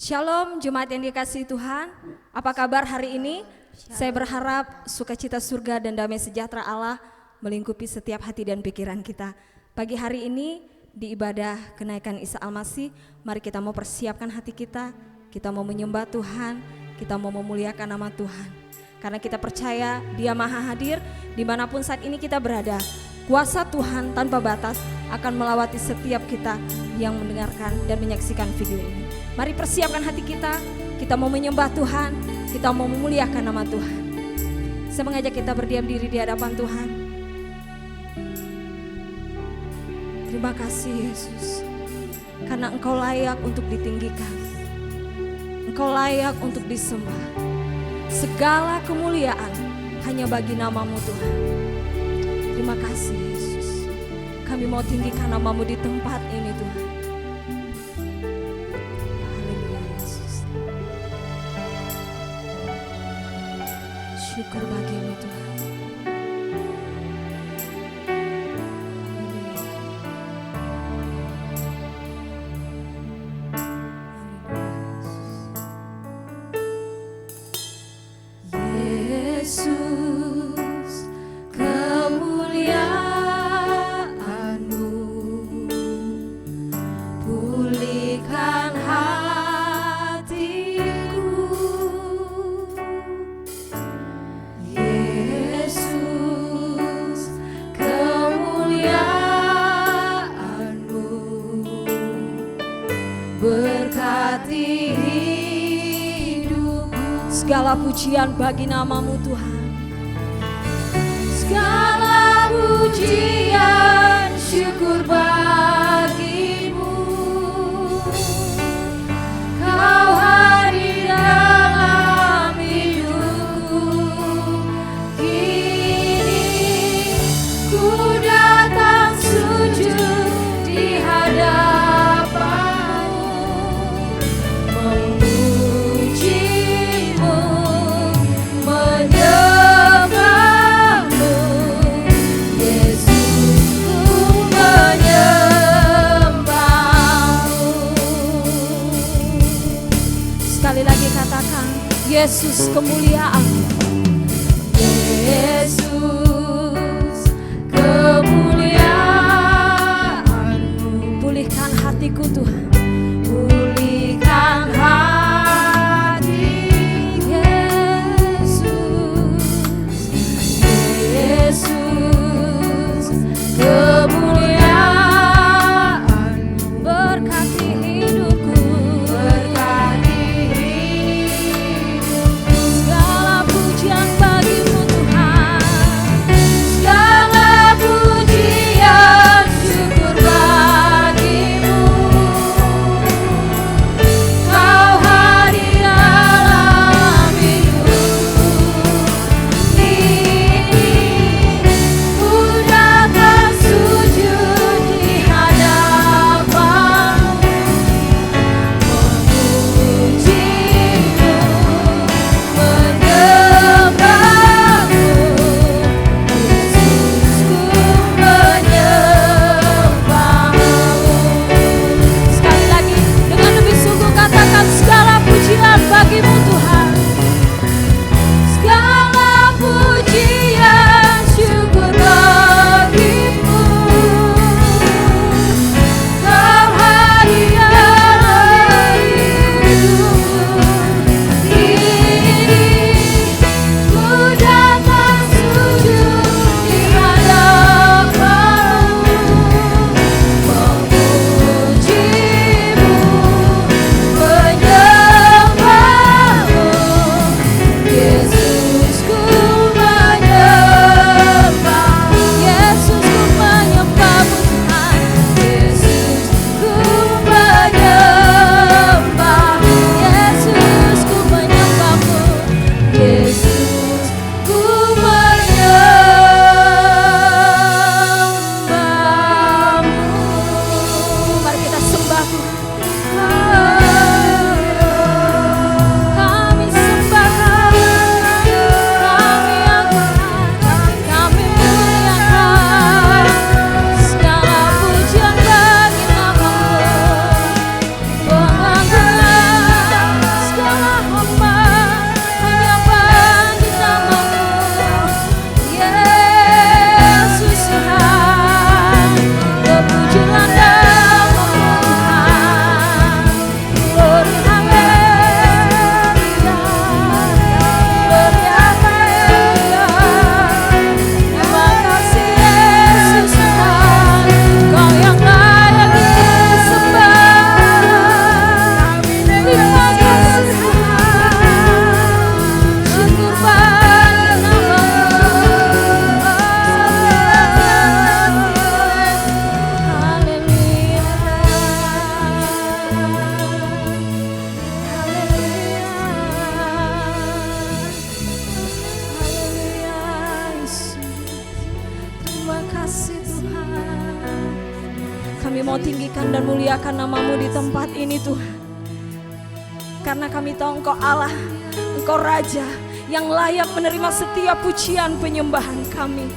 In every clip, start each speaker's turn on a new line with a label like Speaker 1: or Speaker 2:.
Speaker 1: Shalom jemaat yang dikasihi Tuhan. Apa kabar hari ini? Saya berharap sukacita surga dan damai sejahtera Allah melingkupi setiap hati dan pikiran kita. Pagi hari ini di ibadah kenaikan Isa Al-Masih, mari kita mau persiapkan hati kita. Kita mau menyembah Tuhan, kita mau memuliakan nama Tuhan. Karena kita percaya Dia Maha Hadir dimanapun saat ini kita berada. Kuasa Tuhan tanpa batas akan melawati setiap kita yang mendengarkan dan menyaksikan video ini. Mari persiapkan hati kita mau menyembah Tuhan, kita mau memuliakan nama Tuhan. Saya mengajak kita berdiam diri di hadapan Tuhan. Terima kasih Yesus, karena Engkau layak untuk ditinggikan, Engkau layak untuk disembah. Segala kemuliaan hanya bagi nama-Mu Tuhan. Terima kasih Yesus, kami mau tinggikan nama-Mu di tempat ini Tuhan. Syukur bagi-Mu Tuhan. Yesus, kemuliaan-Mu pulihkan hatiku. Yesus, kemuliaan-Mu berkati hidupku. Segala pujian bagi nama-Mu Tuhan. Segala pujian syukur bagi-Mu. Kau hadir dalam hidupku. Kini ku datang sujud di hadapan-Mu, memuji-Mu, menyembah-Mu. Yesus, ku menyembah-Mu. Sekali lagi katakan, Yesus kemuliaan-Mu. Yesus, kemuliaan-Mu pulihkan hatiku Tuhan. Pulihkan hati. Yesus, Yesus, kemuliaan-Mu berkati hidupku. Berkati hidupku. Segala pujian kasih Tuhan. Kami mau tinggikan dan muliakan nama-Mu di tempat ini Tuhan. Karena kami tahu Engkau Allah, Engkau Raja yang layak menerima setiap pujian penyembahan kami.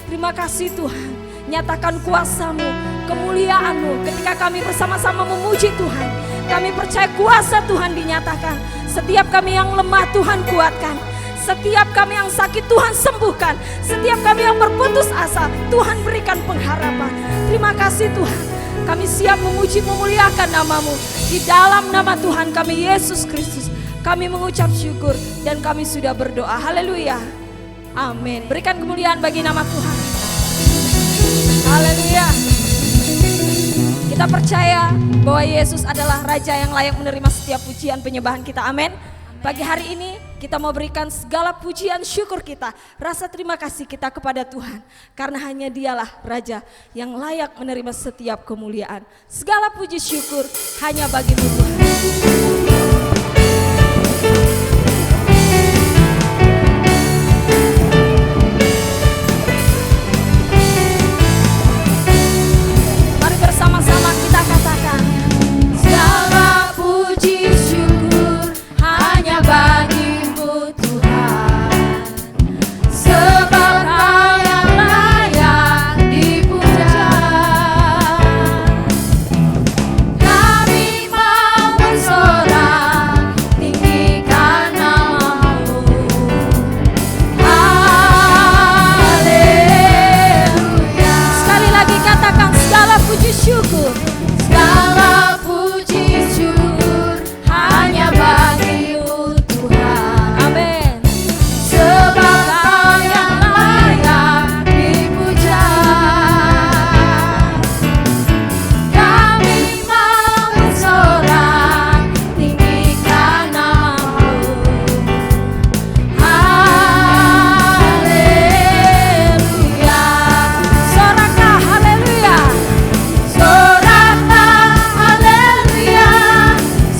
Speaker 1: Terima kasih Tuhan, nyatakan kuasa-Mu, kemuliaan-Mu ketika kami bersama-sama memuji Tuhan. Kami percaya kuasa Tuhan dinyatakan. Setiap kami yang lemah Tuhan kuatkan. Setiap kami yang sakit Tuhan sembuhkan. Setiap kami yang berputus asa Tuhan berikan pengharapan. Terima kasih Tuhan. Kami siap memuji memuliakan nama-Mu. Di dalam nama Tuhan kami Yesus Kristus kami mengucap syukur dan kami sudah berdoa. Haleluya. Amin. Berikan kemuliaan bagi nama Tuhan. Haleluya. Kita percaya bahwa Yesus adalah Raja yang layak menerima setiap pujian penyembahan kita. Amin. Pagi hari ini kita mau berikan segala pujian syukur kita, rasa terima kasih kita kepada Tuhan. Karena hanya Dialah Raja yang layak menerima setiap kemuliaan. Segala puji syukur hanya bagi-Mu Tuhan. Mari bersama-sama kita katakan, segala puji syukur hanya bagi-Mu Tuhan, sebab Kau yang layak dipuja. Kami mau bersorak tinggikan nama-Mu. Haleluya. Sekali lagi katakan, segala puji syukur, segala puji syukur hanya bagi-Mu Tuhan. Amin. Sebab Kau yang layak dipuja. Kami mau bersorak tinggikan nama-Mu. Haleluya. Soraklah haleluya. Soraklah haleluya.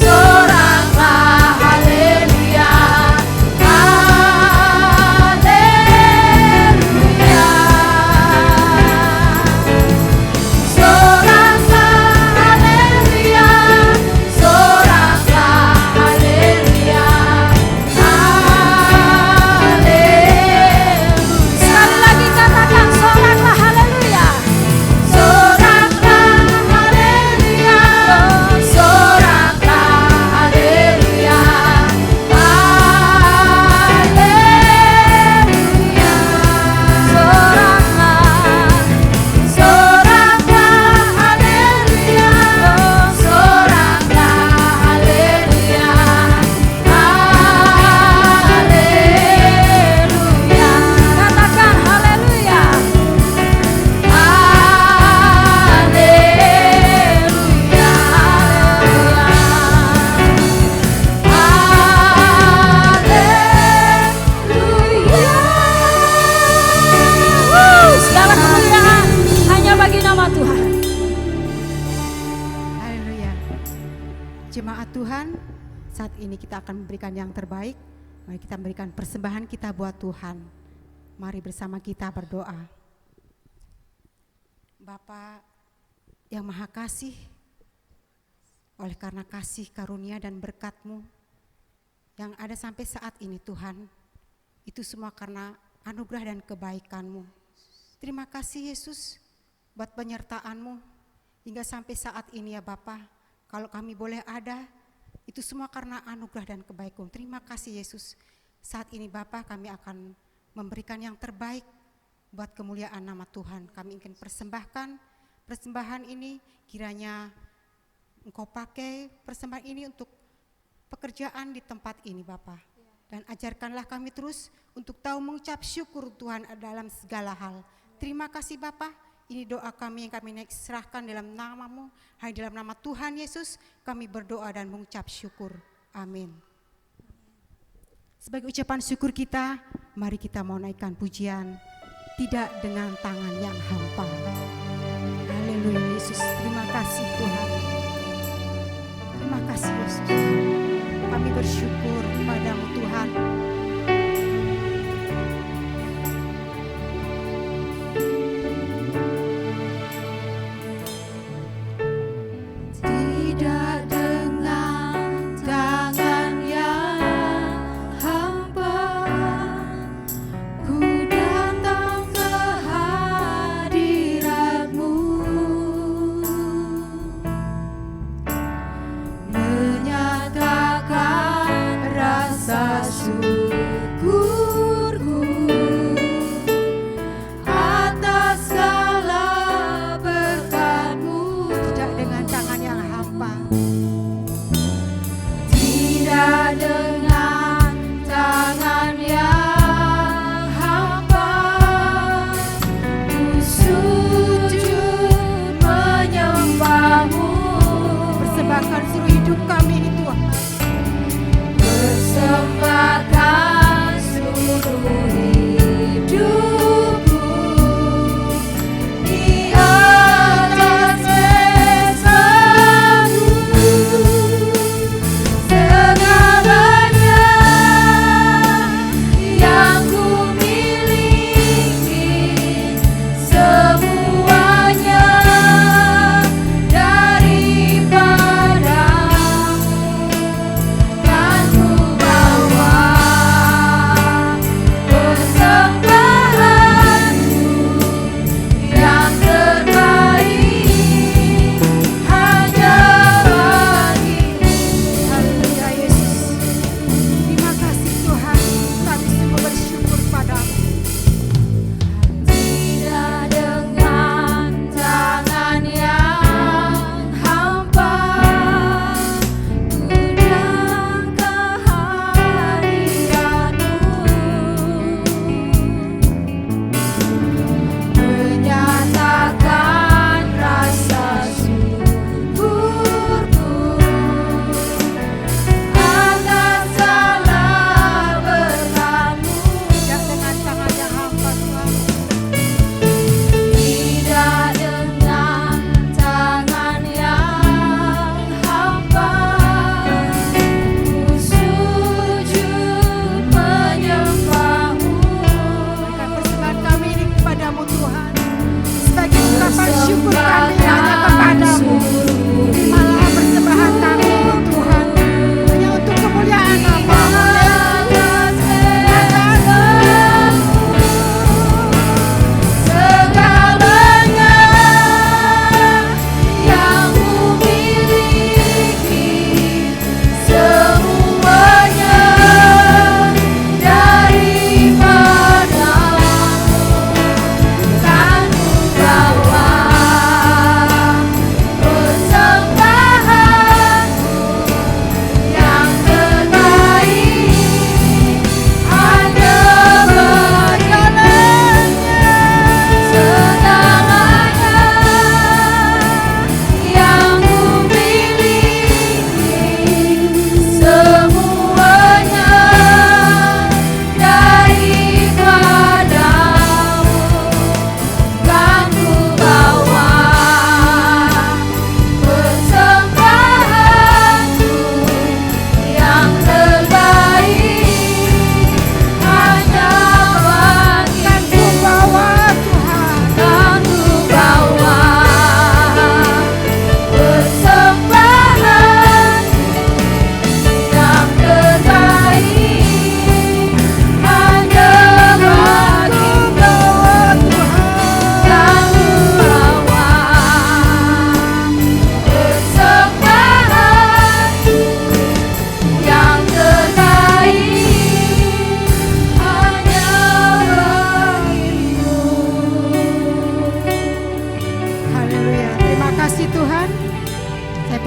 Speaker 1: Soraklah haleluya. Haleluya. Soraklah haleluya. Soraklah haleluya. Haleluya. Sekali lagi katakan, soraklah haleluya. Soraklah haleluya. Soraklah haleluya. Haleluya. Soraklah haleluya. Soraklah haleluya. Haleluya. Katakan haleluya. Haleluya. Haleluya. Segala kemuliaan hanya bagi nama Tuhan.
Speaker 2: Haleluya. Jemaat Tuhan, saat ini kita akan memberikan yang terbaik. Mari kita memberikan persembahan kita buat Tuhan. Mari bersama kita berdoa. Bapa yang Maha Kasih, oleh karena kasih karunia dan berkat-Mu yang ada sampai saat ini Tuhan, itu semua karena anugerah dan kebaikan-Mu. Terima kasih Yesus buat penyertaan-Mu hingga sampai saat ini ya Bapa. Kalau kami boleh ada, itu semua karena anugerah dan kebaikan. Terima kasih Yesus. Saat ini Bapa, kami akan memberikan yang terbaik buat kemuliaan nama Tuhan. Kami ingin persembahkan persembahan ini, kiranya Engkau pakai persembahan ini untuk pekerjaan di tempat ini Bapa. Dan ajarkanlah kami terus untuk tahu mengucap syukur Tuhan dalam segala hal. Terima kasih Bapa. Ini doa kami yang kami serahkan dalam nama-Mu. Hanya dalam nama Tuhan Yesus kami berdoa dan mengucap syukur. Amin. Sebagai ucapan syukur kita, mari kita mau naikkan pujian, tidak dengan tangan yang hampa. Haleluya Yesus, terima kasih Tuhan. Terima kasih Yesus. Kami bersyukur kepadamu Tuhan.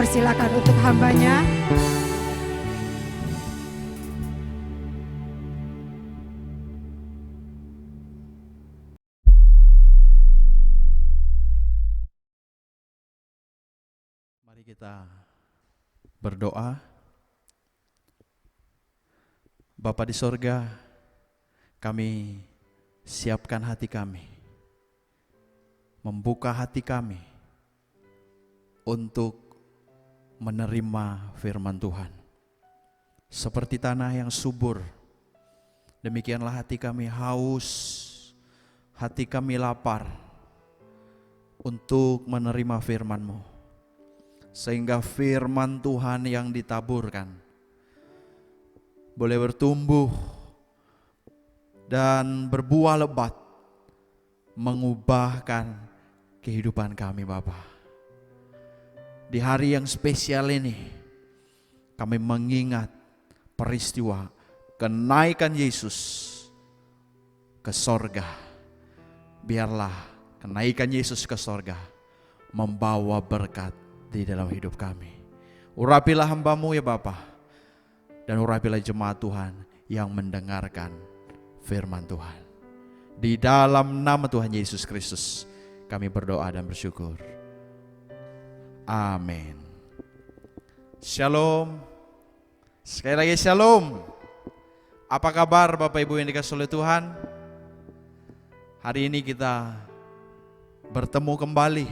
Speaker 2: persilakan untuk hambanya.
Speaker 3: Mari kita berdoa. Bapa di sorga, kami siapkan hati kami, membuka hati kami untuk menerima firman Tuhan. Seperti tanah yang subur, demikianlah hati kami haus, hati kami lapar untuk menerima firman-Mu. Sehingga firman Tuhan yang ditaburkan boleh bertumbuh dan berbuah lebat, mengubahkan kehidupan kami Bapa. Di hari yang spesial ini, kami mengingat peristiwa kenaikan Yesus ke sorga. Biarlah kenaikan Yesus ke sorga membawa berkat di dalam hidup kami. Urapilah hamba-Mu ya Bapa, dan urapilah jemaat Tuhan yang mendengarkan firman Tuhan. Di dalam nama Tuhan Yesus Kristus kami berdoa dan bersyukur. Amin. Shalom. Sekali lagi shalom. Apa kabar Bapak Ibu yang dikasihi oleh Tuhan? Hari ini kita bertemu kembali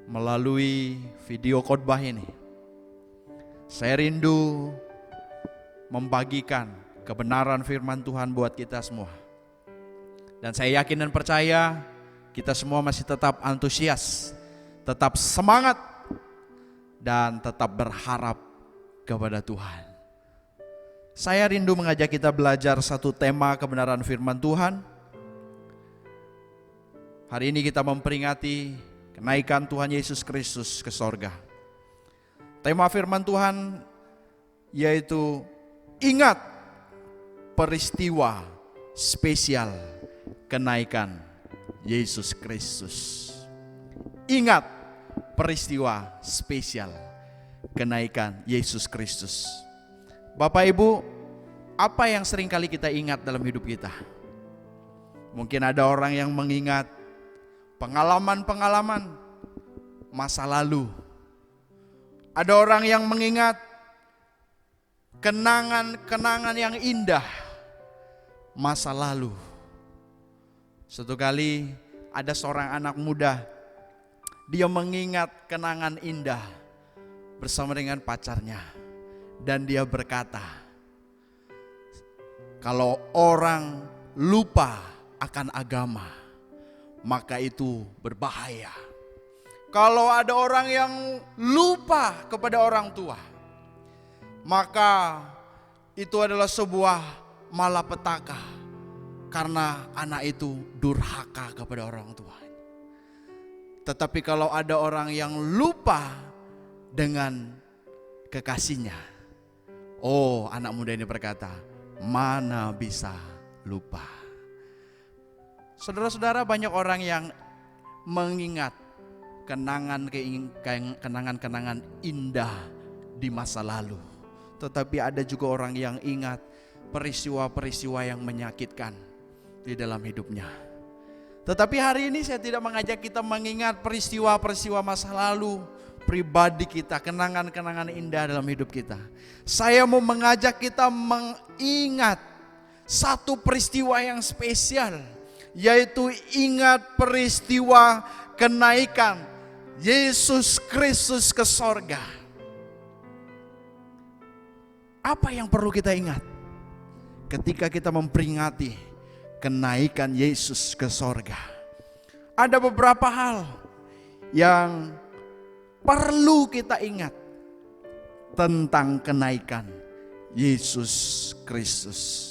Speaker 3: melalui video khotbah ini. Saya rindu membagikan kebenaran firman Tuhan buat kita semua. Dan saya yakin dan percaya kita semua masih tetap antusias, tetap semangat, dan tetap berharap kepada Tuhan. Saya rindu mengajak kita belajar satu tema kebenaran firman Tuhan. Hari ini kita memperingati kenaikan Tuhan Yesus Kristus ke sorga. Tema firman Tuhan yaitu ingat peristiwa spesial kenaikan Yesus Kristus. Ingat peristiwa spesial kenaikan Yesus Kristus. Bapak Ibu, apa yang sering kali kita ingat dalam hidup kita? Mungkin ada orang yang mengingat pengalaman-pengalaman masa lalu. Ada orang yang mengingat kenangan-kenangan yang indah masa lalu. Suatu kali ada seorang anak muda, dia mengingat kenangan indah bersama dengan pacarnya, dan dia berkata, kalau orang lupa akan agama, maka itu berbahaya. Kalau ada orang yang lupa kepada orang tua, maka itu adalah sebuah malapetaka, karena anak itu durhaka kepada orang tua. Tetapi kalau ada orang yang lupa dengan kekasihnya, oh, anak muda ini berkata, mana bisa lupa. Saudara-saudara, banyak orang yang mengingat kenangan-kenangan indah di masa lalu. Tetapi ada juga orang yang ingat peristiwa-peristiwa yang menyakitkan di dalam hidupnya. Tetapi hari ini saya tidak mengajak kita mengingat peristiwa-peristiwa masa lalu pribadi kita, kenangan-kenangan indah dalam hidup kita. Saya mau mengajak kita mengingat satu peristiwa yang spesial, yaitu ingat peristiwa kenaikan Yesus Kristus ke sorga. Apa yang perlu kita ingat ketika kita memperingati kenaikan Yesus ke sorga? Ada beberapa hal yang perlu kita ingat tentang kenaikan Yesus Kristus.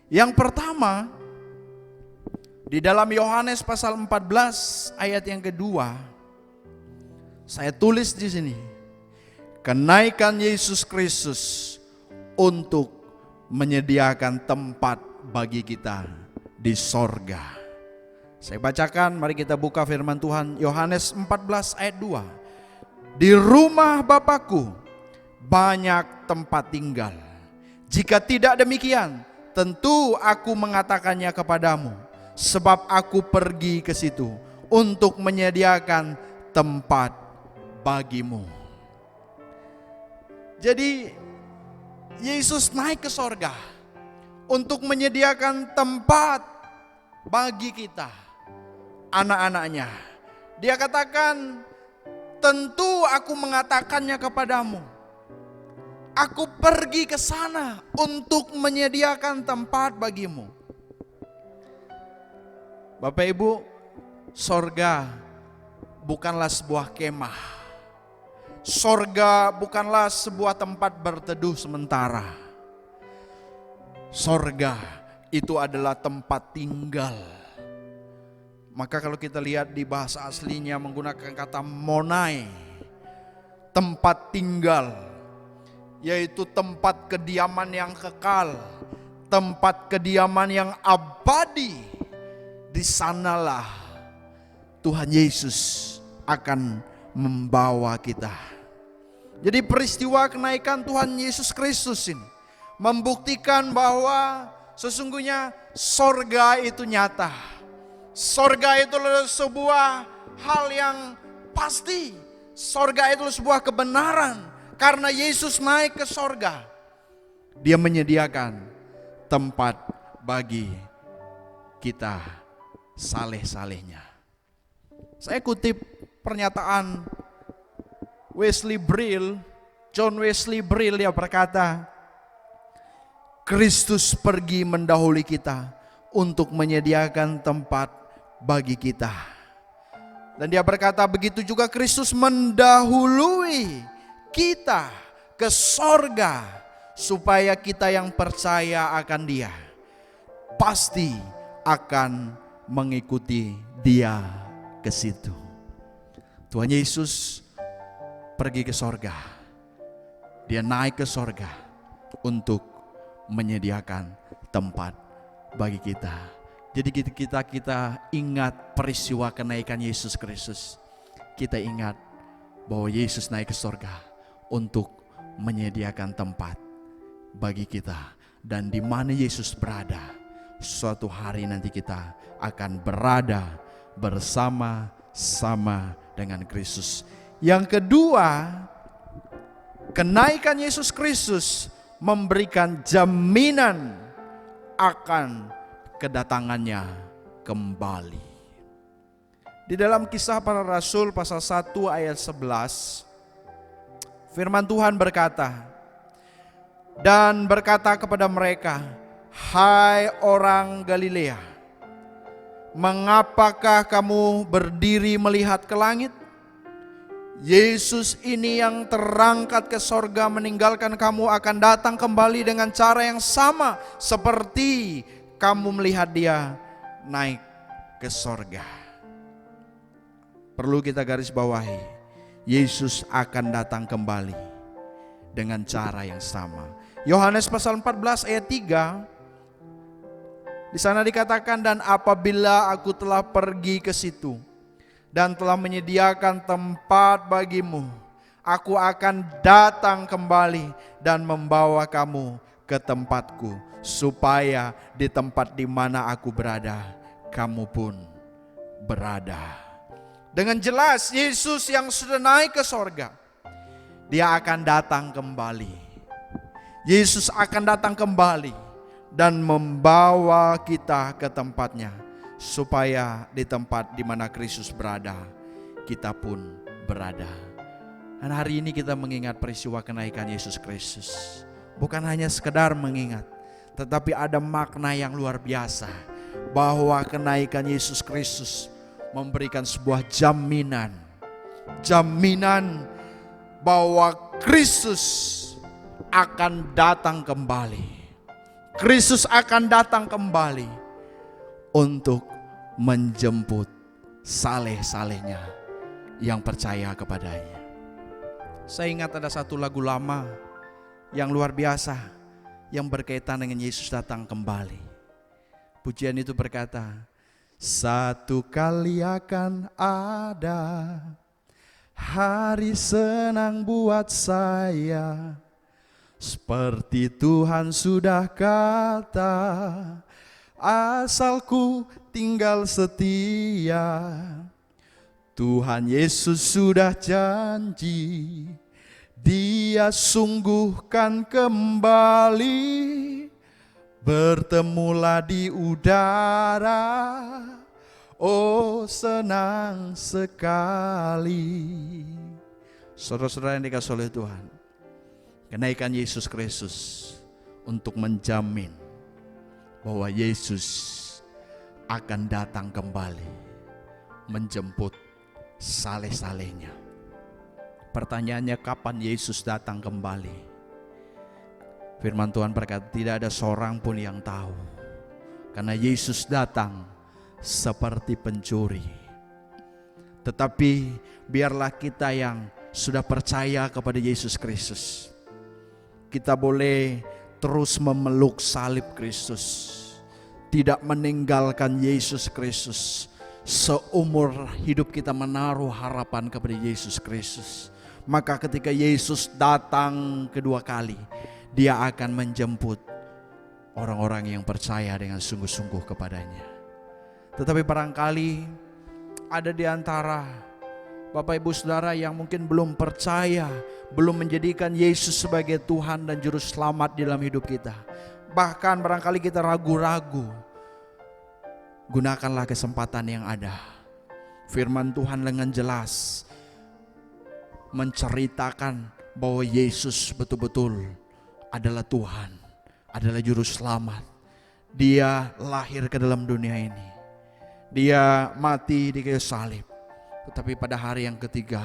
Speaker 3: Yang pertama, di dalam Yohanes pasal 14 ayat yang kedua, saya tulis di sini, kenaikan Yesus Kristus untuk menyediakan tempat bagi kita di sorga. Saya bacakan, mari kita buka firman Tuhan Yohanes 14 ayat 2. Di rumah Bapakku banyak tempat tinggal. Jika tidak demikian, tentu aku mengatakannya kepadamu, sebab aku pergi ke situ untuk menyediakan tempat bagimu. Jadi Yesus naik ke sorga untuk menyediakan tempat bagi kita, anak-anaknya. Dia katakan, tentu aku mengatakannya kepadamu. Aku pergi ke sana untuk menyediakan tempat bagimu. Bapak Ibu, sorga bukanlah sebuah kemah. Sorga bukanlah sebuah tempat berteduh sementara. Sorga itu adalah tempat tinggal. Maka kalau kita lihat di bahasa aslinya menggunakan kata monai, tempat tinggal, yaitu tempat kediaman yang kekal, tempat kediaman yang abadi. Di sanalah Tuhan Yesus akan membawa kita. Jadi peristiwa kenaikan Tuhan Yesus Kristus ini membuktikan bahwa sesungguhnya sorga itu nyata. Sorga itu adalah sebuah hal yang pasti. Sorga itu sebuah kebenaran. Karena Yesus naik ke sorga, Dia menyediakan tempat bagi kita saleh-salehnya. Saya kutip pernyataan John Wesley Brill, dia berkata, Kristus pergi mendahului kita untuk menyediakan tempat bagi kita. Dan dia berkata, begitu juga Kristus mendahului kita ke sorga, supaya kita yang percaya akan Dia pasti akan mengikuti Dia ke situ. Tuhan Yesus pergi ke sorga. Dia naik ke sorga untuk menyediakan tempat bagi kita. Jadi kita ingat peristiwa kenaikan Yesus Kristus. Kita ingat bahwa Yesus naik ke sorga untuk menyediakan tempat bagi kita. Dan di mana Yesus berada, suatu hari nanti kita akan berada bersama-sama dengan Kristus. Yang kedua, kenaikan Yesus Kristus memberikan jaminan akan kedatangannya kembali. Di dalam Kisah Para Rasul pasal 1 ayat 11, firman Tuhan berkata, dan berkata kepada mereka, hai orang Galilea, mengapakah kamu berdiri melihat ke langit? Yesus ini yang terangkat ke sorga meninggalkan kamu akan datang kembali dengan cara yang sama seperti kamu melihat Dia naik ke sorga. Perlu kita garis bawahi, Yesus akan datang kembali dengan cara yang sama. Yohanes pasal 14 ayat 3, di sana dikatakan, dan apabila aku telah pergi ke situ dan telah menyediakan tempat bagimu, aku akan datang kembali dan membawa kamu ke tempatku, supaya di tempat di mana aku berada, kamu pun berada. Dengan jelas Yesus yang sudah naik ke sorga, Dia akan datang kembali. Yesus akan datang kembali dan membawa kita ke tempatnya, supaya di tempat di mana Kristus berada, kita pun berada. Dan hari ini kita mengingat peristiwa kenaikan Yesus Kristus. Bukan hanya sekedar mengingat, tetapi ada makna yang luar biasa, bahwa kenaikan Yesus Kristus memberikan sebuah jaminan bahwa Kristus akan datang kembali. Kristus akan datang kembali untuk menjemput saleh-salehnya yang percaya kepadanya. Saya ingat ada satu lagu lama yang luar biasa yang berkaitan dengan Yesus datang kembali. Pujian itu berkata, satu kali akan ada hari senang buat saya. Seperti Tuhan sudah kata, asalku tinggal setia. Tuhan Yesus sudah janji, Dia sungguhkan kembali. Bertemulah di udara, oh senang sekali. Saudara-saudara yang dikasihi oleh Tuhan, kenaikan Yesus Kristus untuk menjamin bahwa Yesus akan datang kembali menjemput saleh-salehnya. Pertanyaannya, kapan Yesus datang kembali? Firman Tuhan berkata, tidak ada seorang pun yang tahu, karena Yesus datang seperti pencuri. Tetapi biarlah kita yang sudah percaya kepada Yesus Kristus, kita boleh terus memeluk salib Kristus, tidak meninggalkan Yesus Kristus. Seumur hidup kita menaruh harapan kepada Yesus Kristus. Maka ketika Yesus datang kedua kali, Dia akan menjemput orang-orang yang percaya dengan sungguh-sungguh kepadanya. Tetapi barangkali ada di antara Bapak Ibu Saudara yang mungkin belum percaya, belum menjadikan Yesus sebagai Tuhan dan Juru Selamat di dalam hidup kita. Bahkan barangkali kita ragu-ragu. Gunakanlah kesempatan yang ada. Firman Tuhan dengan jelas menceritakan bahwa Yesus betul-betul adalah Tuhan, adalah Juru Selamat. Dia lahir ke dalam dunia ini, Dia mati di kayu salib, tetapi pada hari yang ketiga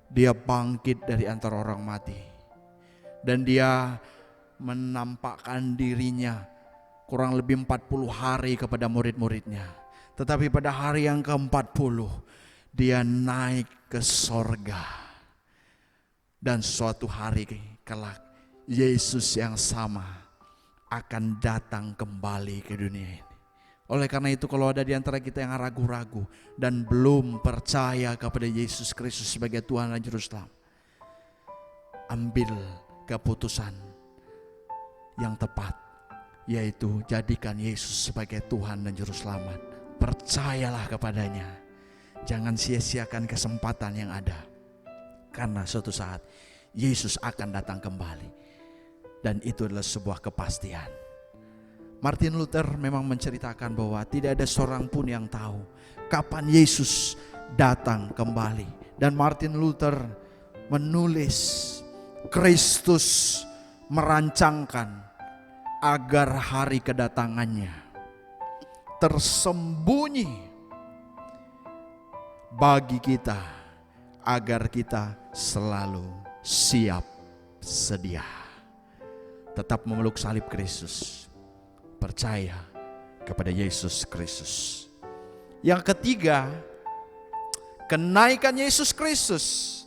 Speaker 3: Dia bangkit dari antara orang mati. Dan Dia menampakkan dirinya kurang lebih 40 hari kepada murid-muridnya. Tetapi pada hari yang ke-40 Dia naik ke sorga. Dan suatu hari kelak Yesus yang sama akan datang kembali ke dunia ini. Oleh karena itu, kalau ada di antara kita yang ragu-ragu dan belum percaya kepada Yesus Kristus sebagai Tuhan dan Juru Selamat, ambil keputusan yang tepat, yaitu jadikan Yesus sebagai Tuhan dan Juru Selamat. Percayalah kepadanya. Jangan sia-siakan kesempatan yang ada, karena suatu saat Yesus akan datang kembali. Dan itu adalah sebuah kepastian. Martin Luther memang menceritakan bahwa tidak ada seorang pun yang tahu kapan Yesus datang kembali. Dan Martin Luther menulis, Kristus merancangkan agar hari kedatangannya tersembunyi bagi kita, agar kita selalu siap sedia. Tetap memeluk salib Kristus, percaya kepada Yesus Kristus. Yang ketiga, kenaikan Yesus Kristus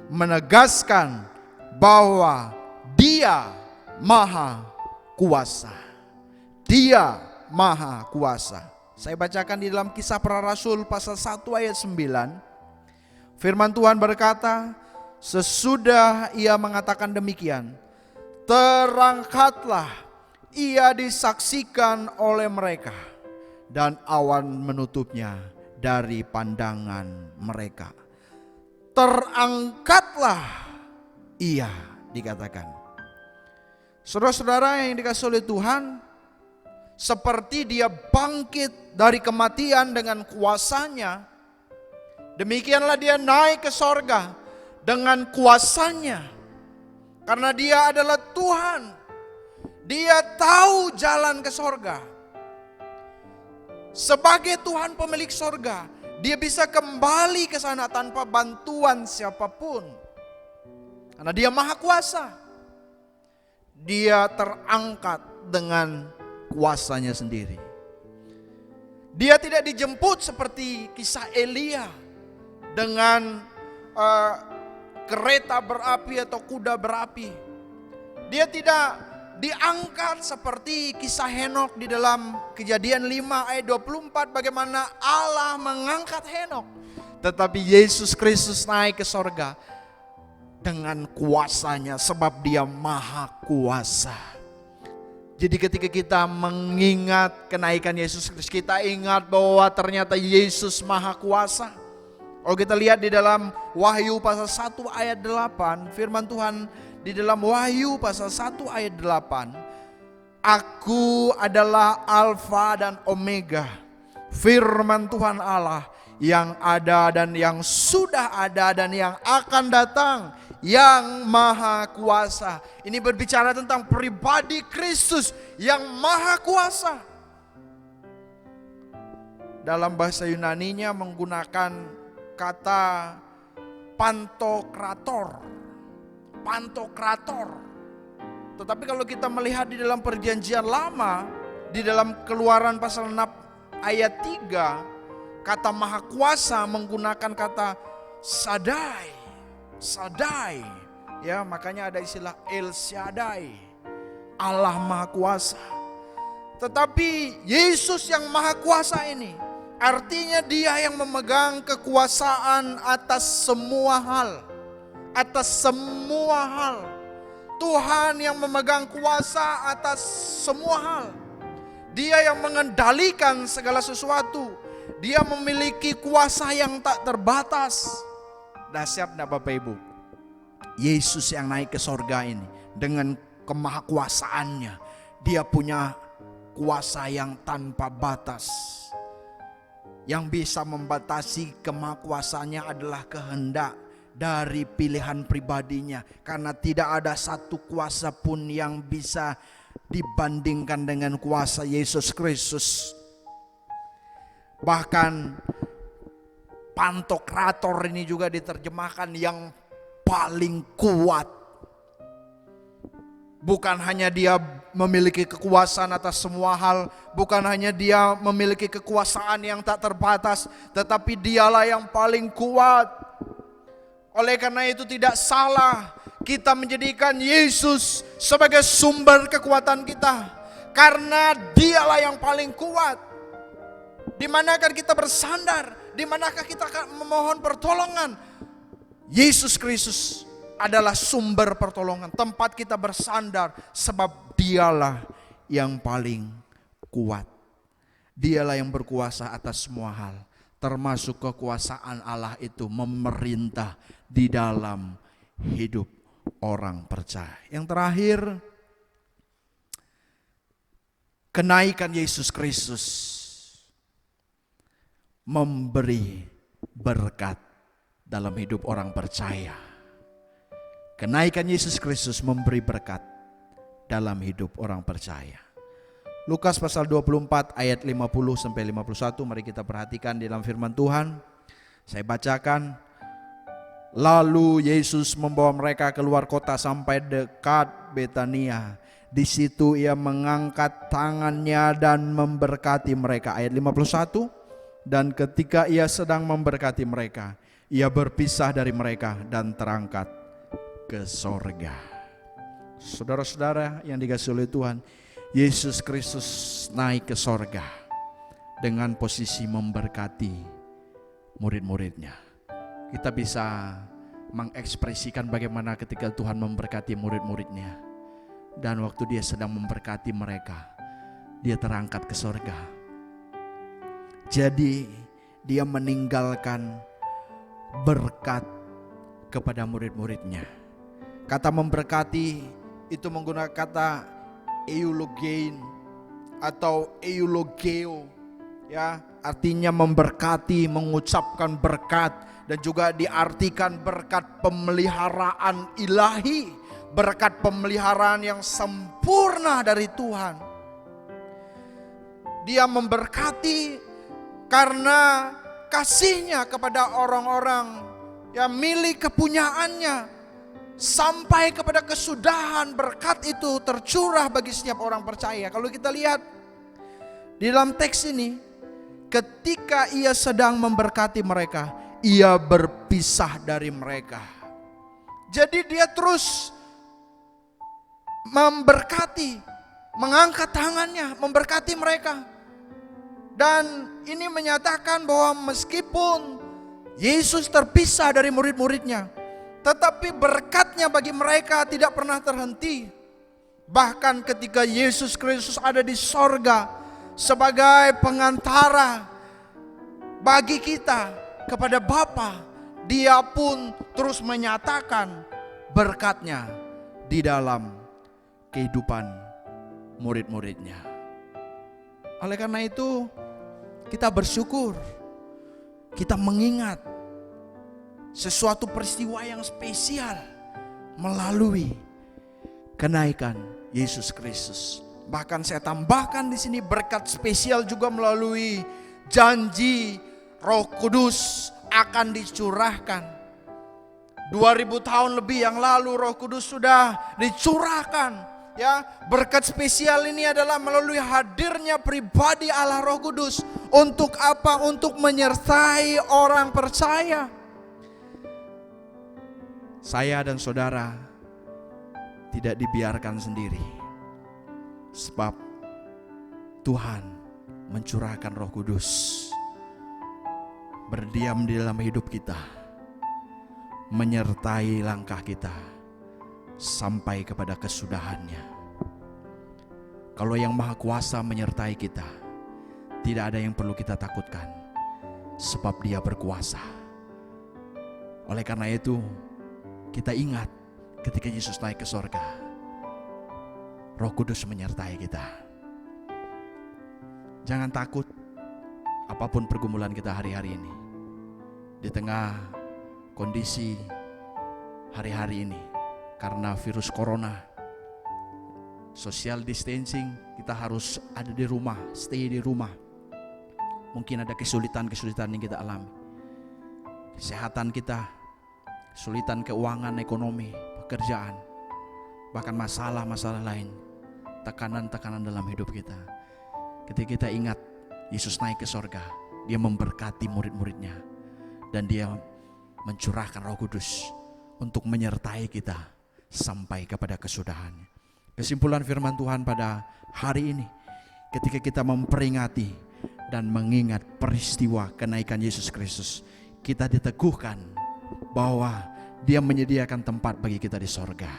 Speaker 3: menegaskan bahwa Dia maha kuasa. Dia maha kuasa. Saya bacakan di dalam Kisah Para Rasul pasal 1 ayat 9. Firman Tuhan berkata, sesudah Ia mengatakan demikian, terangkatlah Ia disaksikan oleh mereka, dan awan menutupnya dari pandangan mereka. Terangkatlah Ia, dikatakan. Saudara-saudara yang dikasihi oleh Tuhan, seperti Dia bangkit dari kematian dengan kuasanya, demikianlah Dia naik ke sorga dengan kuasanya. Karena Dia adalah Tuhan, Dia tahu jalan ke sorga. Sebagai Tuhan pemilik sorga, Dia bisa kembali ke sana tanpa bantuan siapapun. Karena Dia maha kuasa. Dia terangkat dengan kuasanya sendiri. Dia tidak dijemput seperti kisah Elia dengan kereta berapi atau kuda berapi. Dia tidak diangkat seperti kisah Henokh di dalam Kejadian 5 ayat 24, bagaimana Allah mengangkat Henokh. Tetapi Yesus Kristus naik ke sorga dengan kuasanya, sebab Dia maha kuasa. Jadi ketika kita mengingat kenaikan Yesus Kristus, kita ingat bahwa ternyata Yesus maha kuasa. Kalau kita lihat di dalam Wahyu pasal 1 ayat 8, firman Tuhan di dalam Wahyu pasal 1 ayat 8, Aku adalah Alfa dan Omega, firman Tuhan Allah, yang ada dan yang sudah ada dan yang akan datang, yang maha kuasa. Ini berbicara tentang pribadi Kristus yang maha kuasa. Dalam bahasa Yunaninya menggunakan kata pantokrator. Pantokrator. Tetapi kalau kita melihat di dalam perjanjian lama, di dalam Keluaran pasal 6 ayat 3, kata maha kuasa menggunakan kata Sadai. Sadai, ya, makanya ada istilah El Shaddai, Allah maha kuasa. Tetapi Yesus yang maha kuasa ini artinya Dia yang memegang kekuasaan atas semua hal. Atas semua hal. Tuhan yang memegang kuasa atas semua hal. Dia yang mengendalikan segala sesuatu. Dia memiliki kuasa yang tak terbatas. Dahsyat enggak Bapak Ibu? Yesus yang naik ke sorga ini dengan kemahakuasaannya, Dia punya kuasa yang tanpa batas. Yang bisa membatasi kemahakuasaannya adalah kehendak dari pilihan pribadinya. Karena tidak ada satu kuasa pun yang bisa dibandingkan dengan kuasa Yesus Kristus. Bahkan pantokrator ini juga diterjemahkan yang paling kuat. Bukan hanya Dia memiliki kekuasaan atas semua hal, bukan hanya Dia memiliki kekuasaan yang tak terbatas, tetapi Dialah yang paling kuat. Oleh karena itu tidak salah kita menjadikan Yesus sebagai sumber kekuatan kita, karena Dialah yang paling kuat. Di manakah kita bersandar? Di manakah kita memohon pertolongan? Yesus Kristus adalah sumber pertolongan, tempat kita bersandar, sebab Dialah yang paling kuat. Dialah yang berkuasa atas semua hal, termasuk kekuasaan Allah itu memerintah di dalam hidup orang percaya. Yang terakhir, kenaikan Yesus Kristus memberi berkat dalam hidup orang percaya. Kenaikan Yesus Kristus memberi berkat dalam hidup orang percaya. Lukas pasal 24 ayat 50 sampai 51, mari kita perhatikan di dalam firman Tuhan. Saya bacakan. Lalu Yesus membawa mereka keluar kota sampai dekat Betania. Di situ Ia mengangkat tangannya dan memberkati mereka. Ayat 51. Dan ketika Ia sedang memberkati mereka, Ia berpisah dari mereka dan terangkat ke sorga. Saudara-saudara yang dikasihi oleh Tuhan, Yesus Kristus naik ke sorga dengan posisi memberkati murid-muridnya. Kita bisa mengekspresikan bagaimana ketika Tuhan memberkati murid-muridnya. Dan waktu Dia sedang memberkati mereka, Dia terangkat ke sorga. Jadi Dia meninggalkan berkat kepada murid-muridnya. Kata memberkati itu menggunakan kata eulogein atau eulogeo, ya, artinya memberkati, mengucapkan berkat, dan juga diartikan berkat pemeliharaan ilahi, berkat pemeliharaan yang sempurna dari Tuhan. Dia memberkati karena kasih-Nya kepada orang-orang yang milik kepunyaannya, sampai kepada kesudahan berkat itu tercurah bagi setiap orang percaya. Kalau kita lihat di dalam teks ini, ketika Ia sedang memberkati mereka, Ia berpisah dari mereka. Jadi Dia terus memberkati, mengangkat tangannya, memberkati mereka. Dan ini menyatakan bahwa meskipun Yesus terpisah dari murid-muridnya, tetapi berkatnya bagi mereka tidak pernah terhenti. Bahkan ketika Yesus Kristus ada di sorga sebagai pengantara bagi kita kepada Bapa, Dia pun terus menyatakan berkatnya di dalam kehidupan murid-muridnya. Oleh karena itu kita bersyukur, kita mengingat sesuatu peristiwa yang spesial melalui kenaikan Yesus Kristus. Bahkan saya tambahkan di sini berkat spesial juga melalui janji Roh Kudus akan dicurahkan. 2000 tahun lebih yang lalu Roh Kudus sudah dicurahkan. Ya, berkat spesial ini adalah melalui hadirnya pribadi Allah Roh Kudus. Untuk apa? Untuk menyertai orang percaya. Saya dan saudara tidak dibiarkan sendiri, sebab Tuhan mencurahkan Roh Kudus berdiam di dalam hidup kita, menyertai langkah kita sampai kepada kesudahannya. Kalau yang Maha Kuasa menyertai kita, tidak ada yang perlu kita takutkan, sebab Dia berkuasa. Oleh karena itu, kita ingat ketika Yesus naik ke sorga, Roh Kudus menyertai kita. Jangan takut apapun pergumulan kita hari-hari ini. Di tengah kondisi hari-hari ini, karena virus corona, social distancing, kita harus ada di rumah, stay di rumah. Mungkin ada kesulitan-kesulitan yang kita alami. Kesehatan kita, kesulitan keuangan, ekonomi, pekerjaan, bahkan masalah-masalah lain, tekanan-tekanan dalam hidup kita. Ketika kita ingat Yesus naik ke sorga, Dia memberkati murid-muridnya, dan Dia mencurahkan Roh Kudus untuk menyertai kita sampai kepada kesudahannya. Kesimpulan firman Tuhan pada hari ini, ketika kita memperingati dan mengingat peristiwa kenaikan Yesus Kristus, kita diteguhkan bahwa Dia menyediakan tempat bagi kita di sorga.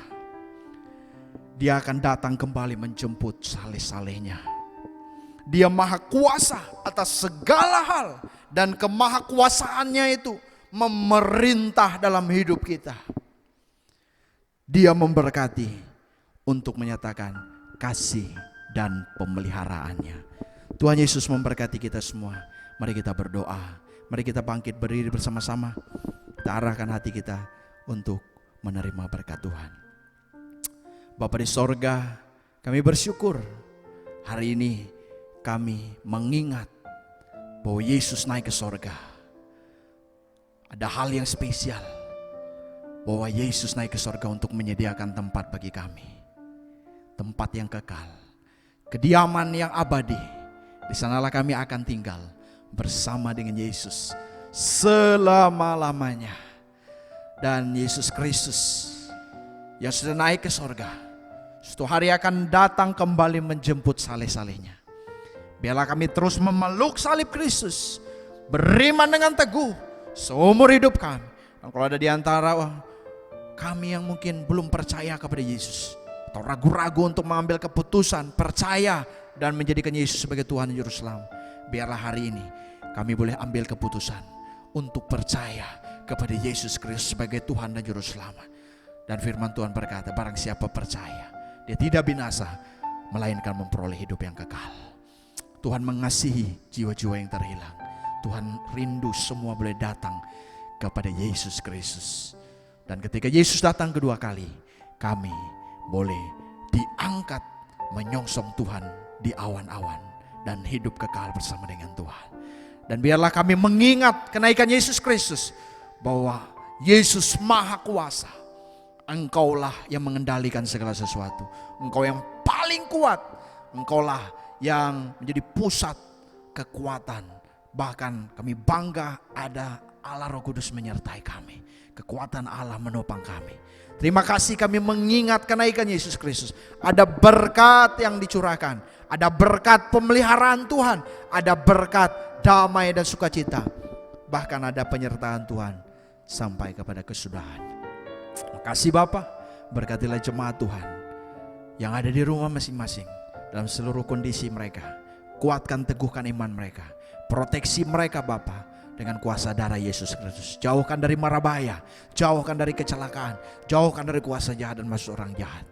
Speaker 3: Dia akan datang kembali menjemput saleh-salehnya. Dia maha kuasa atas segala hal, dan kemahakuasaannya itu memerintah dalam hidup kita. Dia memberkati untuk menyatakan kasih dan pemeliharaannya. Tuhan Yesus memberkati kita semua. Mari kita berdoa. Mari kita bangkit berdiri bersama-sama. Kita arahkan hati kita untuk menerima berkat Tuhan. Bapa di sorga, kami bersyukur hari ini kami mengingat bahwa Yesus naik ke sorga. Ada hal yang spesial, bahwa Yesus naik ke sorga untuk menyediakan tempat bagi kami. Tempat yang kekal, kediaman yang abadi. Di sanalah kami akan tinggal bersama dengan Yesus selama-lamanya. Dan Yesus Kristus yang sudah naik ke sorga, suatu hari akan datang kembali menjemput saleh-salehnya. Biarlah kami terus memeluk salib Kristus, beriman dengan teguh seumur hidup kami. Dan kalau ada di antara kami yang mungkin belum percaya kepada Yesus, atau ragu-ragu untuk mengambil keputusan percaya dan menjadikan Yesus sebagai Tuhan dan Juru Selamat, biarlah hari ini kami boleh ambil keputusan untuk percaya kepada Yesus Kristus sebagai Tuhan dan Juru Selamat. Dan firman Tuhan berkata, barang siapa percaya, dia tidak binasa, melainkan memperoleh hidup yang kekal. Tuhan mengasihi jiwa-jiwa yang terhilang. Tuhan rindu semua boleh datang kepada Yesus Kristus. Dan ketika Yesus datang kedua kali, kami boleh diangkat menyongsong Tuhan di awan-awan dan hidup kekal bersama dengan Tuhan. Dan biarlah kami mengingat kenaikan Yesus Kristus, bahwa Yesus Maha Kuasa. Engkaulah yang mengendalikan segala sesuatu. Engkau yang paling kuat. Engkaulah yang menjadi pusat kekuatan. Bahkan kami bangga ada Allah Roh Kudus menyertai kami. Kekuatan Allah menopang kami. Terima kasih kami mengingat kenaikan Yesus Kristus. Ada berkat yang dicurahkan. Ada berkat pemeliharaan Tuhan. Ada berkat damai dan sukacita bahkan ada penyertaan Tuhan sampai kepada kesudahan. Makasih Bapa, berkatilah jemaat Tuhan yang ada di rumah masing-masing dalam seluruh kondisi mereka. Kuatkan, teguhkan iman mereka, proteksi mereka Bapa dengan kuasa darah Yesus Kristus. Jauhkan dari mara bahaya, jauhkan dari kecelakaan, jauhkan dari kuasa jahat dan maksud orang jahat.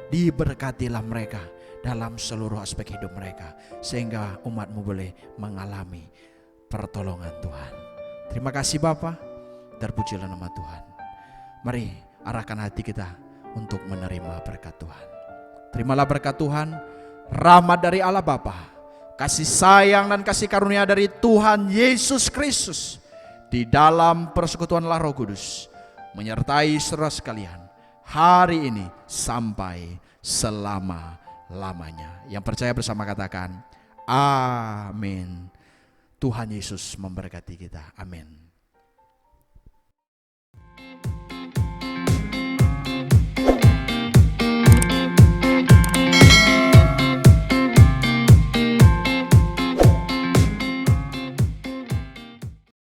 Speaker 3: Diberkatilah mereka dalam seluruh aspek hidup mereka, sehingga umat-Mu boleh mengalami pertolongan Tuhan. Terima kasih Bapa, terpujilah nama Tuhan. Mari arahkan hati kita untuk menerima berkat Tuhan. Terimalah berkat Tuhan, rahmat dari Allah Bapa, kasih sayang dan kasih karunia dari Tuhan Yesus Kristus di dalam persekutuan Roh Kudus menyertai saudara sekalian hari ini sampai selama-lamanya. Yang percaya bersama katakan amin. Tuhan Yesus memberkati kita. Amin.